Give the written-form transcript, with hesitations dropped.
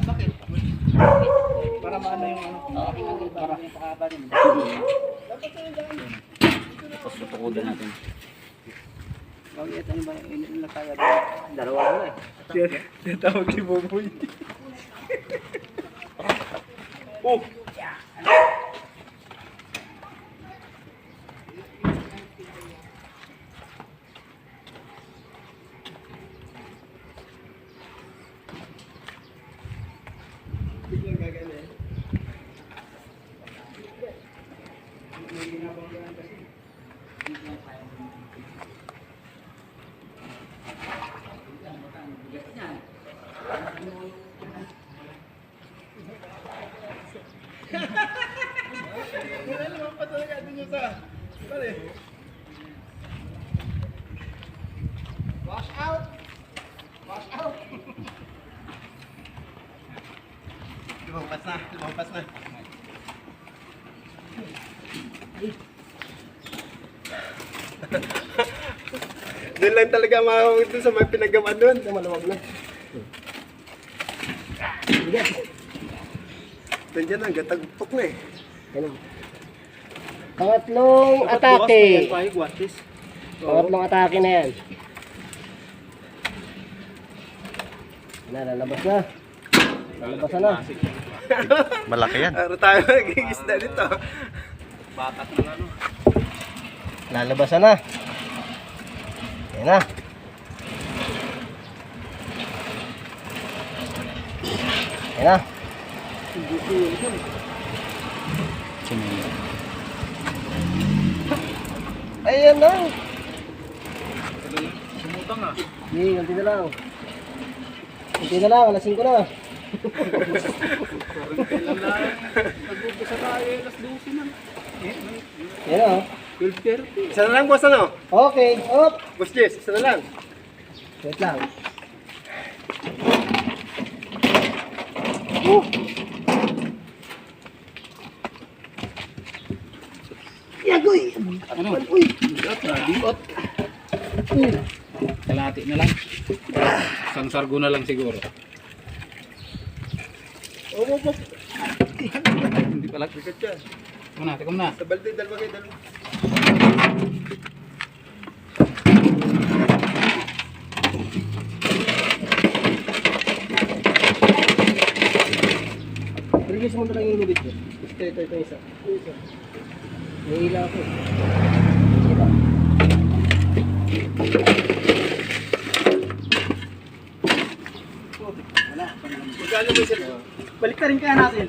Bakit? Para maano yung ano? Para pakaba din. Tapos tutukudan natin. Bakit ano ba yung nakaya ba? Dalawa na eh. Siya tawag si Boboy. Oh! Wash out! Wash out! Lumampas na, lumampas na. Doon lang talaga makakawag doon sa may pinagawa doon. Maluwag na. Doon dyan ang gatagpok na eh. Pangatlong atake. Guantes. Pangatlong atake na yan. Lalabas na. Lalabas na. Malaki yan. Ano tayo nagigisda dito? Batak ng ano. Lalabas na. Yan na. Yan na. Ayan na. Sumutang ah. Hindi, ganti na lang. Ganti na lang, alas 5 na. Kailan na. Nag-umpisa tayo, alas 12 na. Yan na. 12:30. Isa na lang boss ano? Okay, up. Boss Jess, isa na lang. Wait lang. Yagoy! Ano? Uy! Bigot na, bigot. Kalahati na lang. Isang sargo na lang siguro. Oo, boss. Hindi pala. Bigat yan. Muna, teka muna. Sa balde, dalawa kayo, dalawa. Release mo na lang yung lubid ko. Ito isa. May ila ako. Ito. Magkano mo isa? Balik ka rin kaya natin.